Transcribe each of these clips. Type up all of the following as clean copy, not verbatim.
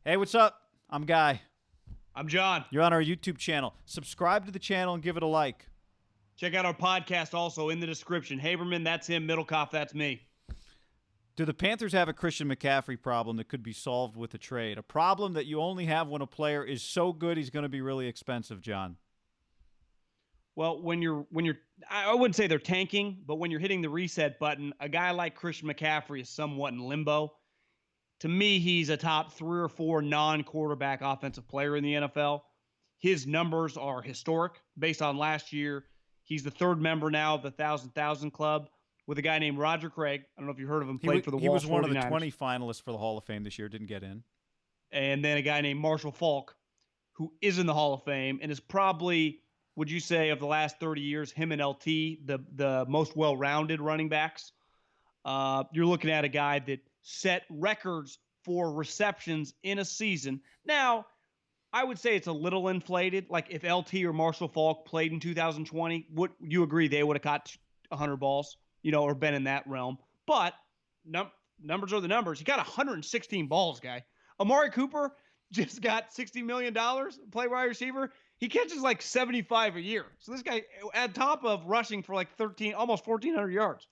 Hey, what's up? I'm Guy. I'm John. You're on our YouTube channel. Subscribe to the channel and give it a like. Check out our podcast also in the description. Haberman, that's him. Middlecoff, that's me. Do the Panthers have a Christian McCaffrey problem that could be solved with a trade? A problem that you only have when a player is so good he's going to be really expensive, John. Well, when you're I wouldn't say they're tanking, but when you're hitting the reset button, a guy like Christian McCaffrey is somewhat in limbo. To me, he's a top 3 or 4 non-quarterback offensive player in the NFL. His numbers are historic based on last year. He's the third member now of the 1,000 Club with a guy named Roger Craig. I don't know if you heard of him, He, played for the he Walls was one of the 49ers. 20 finalists for the Hall of Fame this year, didn't get in. And then a guy named Marshall Falk, who is in the Hall of Fame and is probably, would you say, of the last 30 years, him and LT, the most well-rounded running backs. You're looking at a guy that set records for receptions in a season. Now, I would say it's a little inflated. Like if LT or Marshall Falk played in 2020, would you agree they would have caught 100 balls, or been in that realm? But numbers are the numbers. He got 116 balls, guy. Amari Cooper just got $60 million, play wide receiver. He catches like 75 a year. So this guy, at top of rushing for like 13, almost 1,400 yards.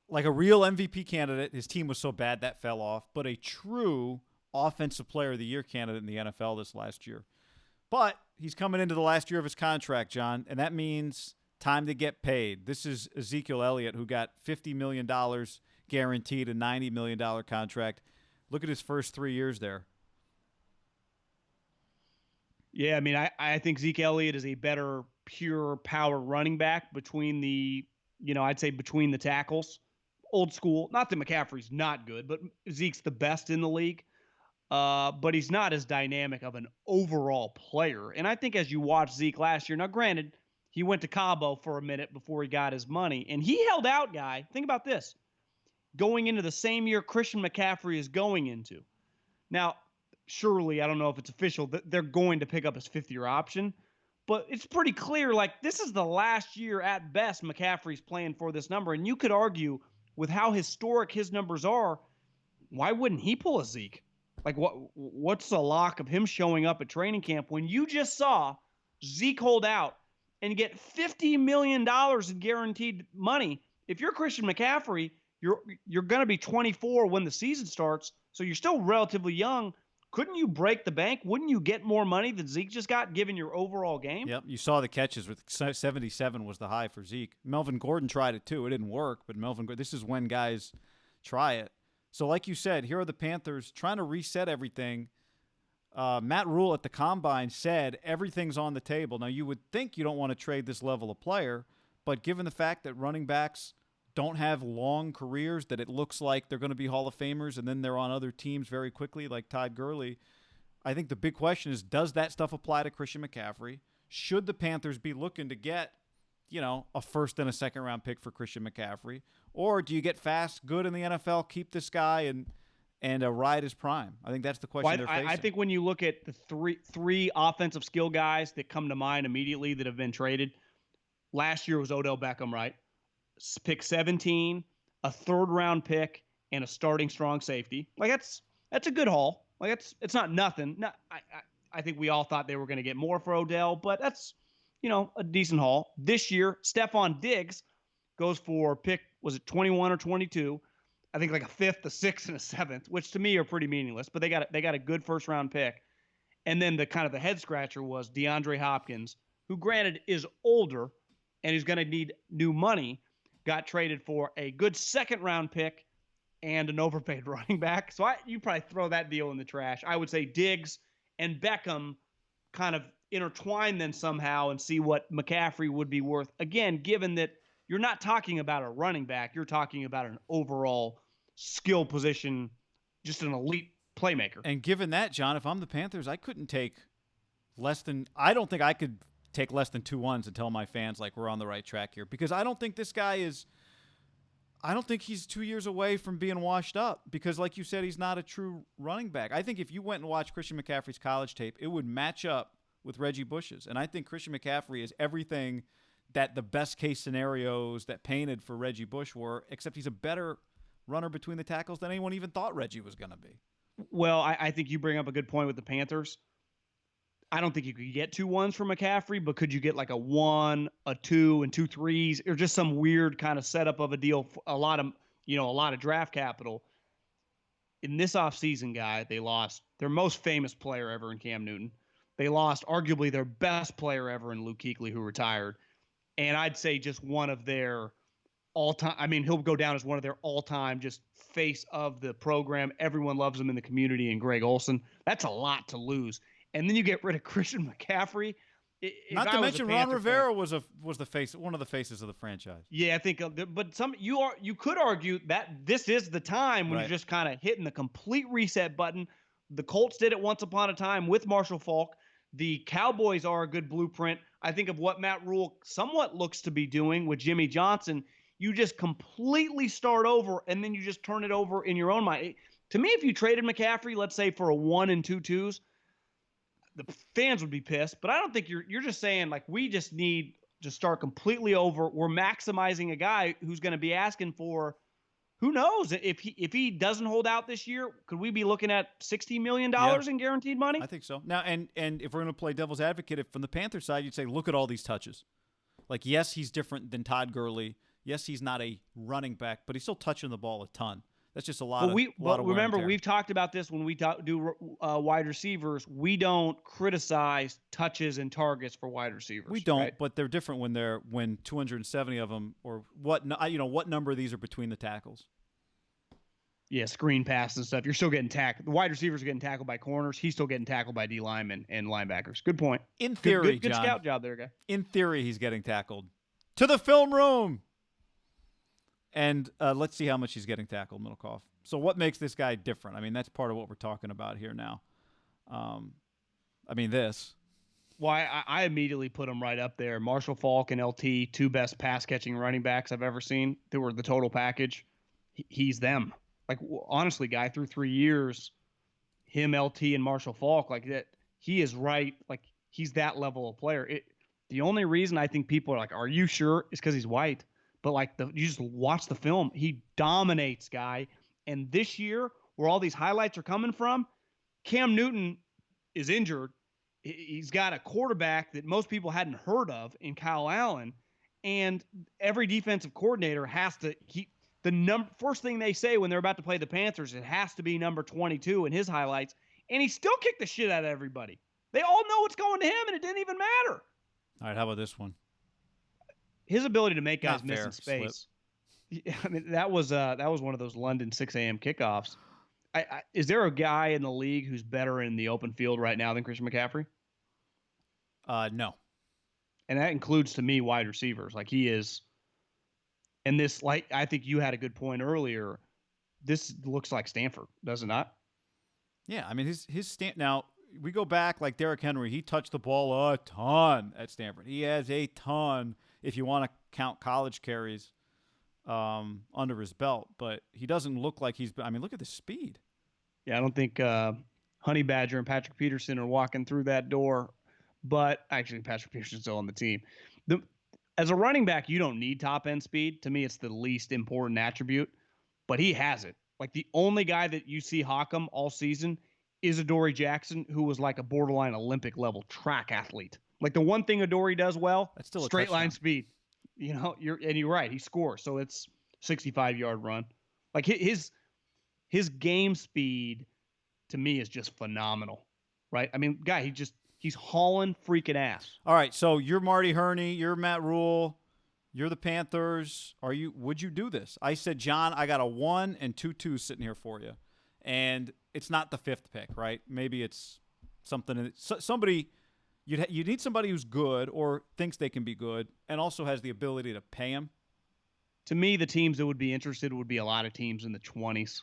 Like a real MVP candidate, his team was so bad that fell off, but a true Offensive Player of the Year candidate in the NFL this last year. But he's coming into the last year of his contract, John, and that means time to get paid. This is Ezekiel Elliott, who got $50 million guaranteed, a $90 million contract. Look at his first 3 years there. Yeah, I mean, I think Zeke Elliott is a better pure power running back between I'd say between the tackles. Old school. Not that McCaffrey's not good, but Zeke's the best in the league. But he's not as dynamic of an overall player. And I think as you watch Zeke last year, now granted, he went to Cabo for a minute before he got his money, and he held out, guy. Think about this. Going into the same year Christian McCaffrey is going into. Now, surely, I don't know if it's official, that they're going to pick up his fifth-year option, but it's pretty clear, like, this is the last year at best McCaffrey's playing for this number. And you could argue with how historic his numbers are, why wouldn't he pull a Zeke? Like, what's the lock of him showing up at training camp when you just saw Zeke hold out and get $50 million in guaranteed money? If you're Christian McCaffrey, you're going to be 24 when the season starts, so you're still relatively young. Couldn't you break the bank? Wouldn't you get more money than Zeke just got, given your overall game? Yep, you saw the catches. With 77 was the high for Zeke. Melvin Gordon tried it too. It didn't work, but this is when guys try it. So like you said, here are the Panthers trying to reset everything. Matt Rule at the Combine said everything's on the table. Now, you would think you don't want to trade this level of player, but given the fact that running backs don't have long careers, that it looks like they're going to be Hall of Famers and then they're on other teams very quickly like Todd Gurley, I think the big question is, does that stuff apply to Christian McCaffrey? Should the Panthers be looking to get a first and a second round pick for Christian McCaffrey? Or do you get fast, good in the NFL, keep this guy and ride his prime? I think that's the question they're facing. I think when you look at the three offensive skill guys that come to mind immediately that have been traded, last year was Odell Beckham, right? Pick 17, a third round pick, and a starting strong safety. Like that's a good haul. Like it's not nothing. I think we all thought they were going to get more for Odell, but that's a decent haul. This year, Stephon Diggs goes for pick, was it 21 or 22? I think like a fifth, a sixth, and a seventh, which to me are pretty meaningless. But they got a good first round pick. And then the kind of the head scratcher was DeAndre Hopkins, who granted is older and is going to need new money, got traded for a good second round pick and an overpaid running back. So you probably throw that deal in the trash. I would say Diggs and Beckham kind of intertwine then somehow and see what McCaffrey would be worth. Again, given that you're not talking about a running back, you're talking about an overall skill position, just an elite playmaker. And given that, John, if I'm the Panthers, I couldn't take I don't think I could take less than 2 ones and tell my fans like we're on the right track here, because I don't think this guy is I don't think he's 2 years away from being washed up, because like you said, he's not a true running back. I think if you went and watched Christian McCaffrey's college tape, it would match up with Reggie Bush's. And I think Christian McCaffrey is everything that the best case scenarios that painted for Reggie Bush were, except he's a better runner between the tackles than anyone even thought Reggie was going to be. Well, I think you bring up a good point with the Panthers. I don't think you could get 2 1s from McCaffrey, but could you get like a 1, a 2, and 2 3s, or just some weird kind of setup of a deal? A lot of draft capital. In this offseason, guy, they lost their most famous player ever in Cam Newton. They lost arguably their best player ever in Luke Kuechly, who retired. And I'd say just one of their all-time. I mean, he'll go down as one of their all-time just face of the program. Everyone loves him in the community, and Greg Olson. That's a lot to lose. And then you get rid of Christian McCaffrey. Not to mention Ron Rivera was the face, one of the faces of the franchise. Yeah, I think, but you could argue that this is the time when Right. you're just kind of hitting the complete reset button. The Colts did it once upon a time with Marshall Faulk. The Cowboys are a good blueprint, I think, of what Matt Rule somewhat looks to be doing with Jimmy Johnson. You just completely start over, and then you just turn it over in your own mind. To me, if you traded McCaffrey, let's say for a 1 and 2 2s, the fans would be pissed. But I don't think you're just saying, like, we just need to start completely over. We're maximizing a guy who's going to be asking for, who knows, if he doesn't hold out this year, could we be looking at $60 million in guaranteed money? I think so. Now, and if we're going to play devil's advocate, if from the Panthers side, you'd say, look at all these touches. Like, yes, he's different than Todd Gurley. Yes, he's not a running back, but he's still touching the ball a ton. That's just a lot of wear remember, and tear. we've talked about this when we do wide receivers. We don't criticize touches and targets for wide receivers. We don't, right? but they're different when 270 of them, or what number of these are between the tackles. Yeah, screen passes and stuff. You're still getting tackled. The wide receivers are getting tackled by corners. He's still getting tackled by D linemen and linebackers. Good point. In theory, good John, scout job there, guy. In theory, he's getting tackled. To the film room. And let's see how much he's getting tackled, Middlecoff. So what makes this guy different? I mean, that's part of what we're talking about here now. This. Well, I immediately put him right up there. Marshall Faulk and LT, two best pass-catching running backs I've ever seen. They were the total package. He's them. Like, honestly, guy, through 3 years, him, LT, and Marshall Faulk, like that, he is right. Like, he's that level of player. The only reason I think people are like, are you sure? Is because he's white. But, like, you just watch the film. He dominates, guy. And this year, where all these highlights are coming from, Cam Newton is injured. He's got a quarterback that most people hadn't heard of in Kyle Allen. And every defensive coordinator has to keep first thing they say when they're about to play the Panthers, it has to be number 22 in his highlights. And he still kicked the shit out of everybody. They all know what's going to him, and it didn't even matter. All right, how about this one? His ability to make guys Not miss fair. in space. I mean, that was one of those London 6 a.m. kickoffs. Is there a guy in the league who's better in the open field right now than Christian McCaffrey? No. And that includes, to me, wide receivers. Like, he is. And this, like, I think you had a good point earlier. This looks like Stanford, does it not? Yeah, I mean, his now we go back, like Derrick Henry. He touched the ball a ton at Stanford. He has a ton, if you want to count college carries, under his belt. But he doesn't look like he's. I mean, look at the speed. Yeah, I don't think Honey Badger and Patrick Peterson are walking through that door. But actually, Patrick Peterson's still on the team. As a running back, you don't need top-end speed. To me, it's the least important attribute. But he has it. Like, the only guy that you see hawk him all season is Adoree Jackson, who was like a borderline Olympic-level track athlete. Like, the one thing Adoree does well, that's still straight line speed. You know, you're right. He scores, so it's 65-yard run. Like, his game speed, to me, is just phenomenal, right? I mean, guy, he's hauling freaking ass. All right, so you're Marty Herney, you're Matt Rule, you're the Panthers. Would you do this? I said, John, I got a 1 and 2 2s sitting here for you. And it's not the 5th pick, right? Maybe it's something somebody you need somebody who's good or thinks they can be good and also has the ability to pay him. To me, the teams that would be interested would be a lot of teams in the 20s.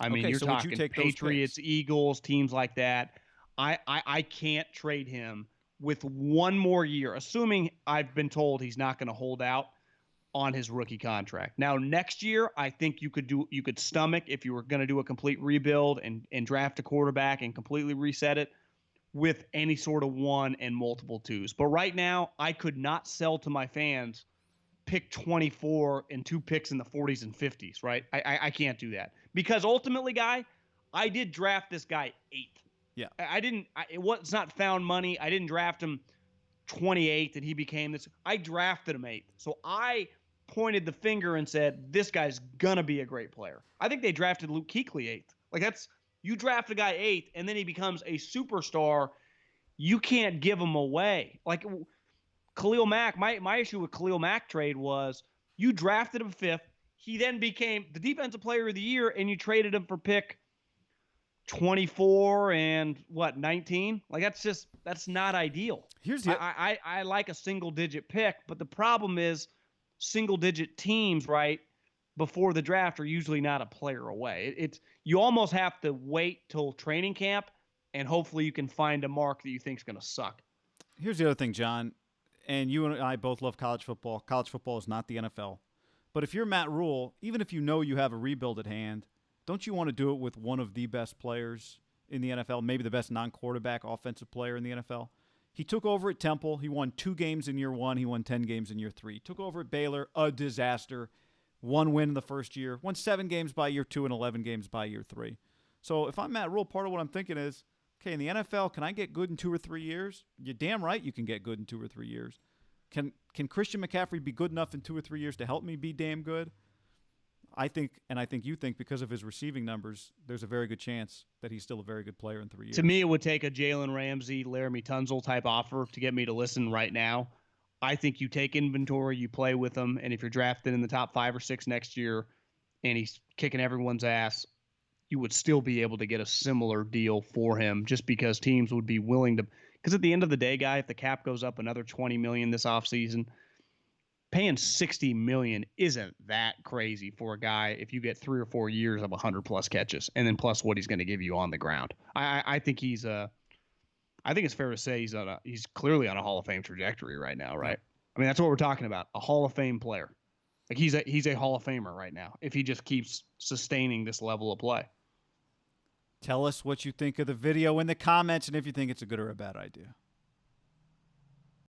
I mean, you're talking Patriots, Eagles, teams like that. I can't trade him with one more year, assuming I've been told he's not going to hold out on his rookie contract. Now, next year, I think you could stomach, if you were going to do a complete rebuild and draft a quarterback and completely reset it, with any sort of 1 and multiple 2s. But right now, I could not sell to my fans pick 24 and 2 picks in the 40s and 50s, right? I can't do that. Because ultimately, guy, I did draft this guy 8th. Yeah. I didn't. It's not found money. I didn't draft him 28th and he became this. I drafted him 8th. So I pointed the finger and said, this guy's going to be a great player. I think they drafted Luke Kuechly 8th. Like, you draft a guy 8th and then he becomes a superstar. You can't give him away. Like Khalil Mack, my issue with Khalil Mack trade was you drafted him 5th. He then became the defensive player of the year and you traded him for pick 24 and 19. Like that's not ideal. Here's the I like a single digit pick, but the problem is single digit teams right before the draft are usually not a player away. It's you almost have to wait till training camp and hopefully you can find a mark that you think is going to suck. Here's the other thing, John, and you and I both love college football. College football is not the NFL. But if you're Matt Rule, even if you know you have a rebuild at hand, don't you want to do it with one of the best players in the NFL, maybe the best non-quarterback offensive player in the NFL? He took over at Temple. He won 2 games in year 1. He won 10 games in year 3. Took over at Baylor, a disaster. 1 win in the first year. Won 7 games by year 2 and 11 games by year 3. So if I'm Matt Rule, part of what I'm thinking is, okay, in the NFL, can I get good in 2 or 3 years? You're damn right you can get good in 2 or 3 years. Can Christian McCaffrey be good enough in 2 or 3 years to help me be damn good? I think you think because of his receiving numbers, there's a very good chance that he's still a very good player in 3 years. To me, it would take a Jalen Ramsey, Laramie Tunsil type offer to get me to listen right now. I think you take inventory, you play with him, and if you're drafted in the top 5 or 6 next year and he's kicking everyone's ass, you would still be able to get a similar deal for him just because teams would be willing to – because at the end of the day, guy, if the cap goes up another $20 million this offseason – paying $60 million isn't that crazy for a guy if you get 3 or 4 years of 100+ catches and then plus what he's going to give you on the ground. I think he's I think it's fair to say he's clearly on a Hall of Fame trajectory right now, right? I mean, that's what we're talking about, a Hall of Fame player. Like he's a Hall of Famer right now if he just keeps sustaining this level of play. Tell us what you think of the video in the comments and if you think it's a good or a bad idea.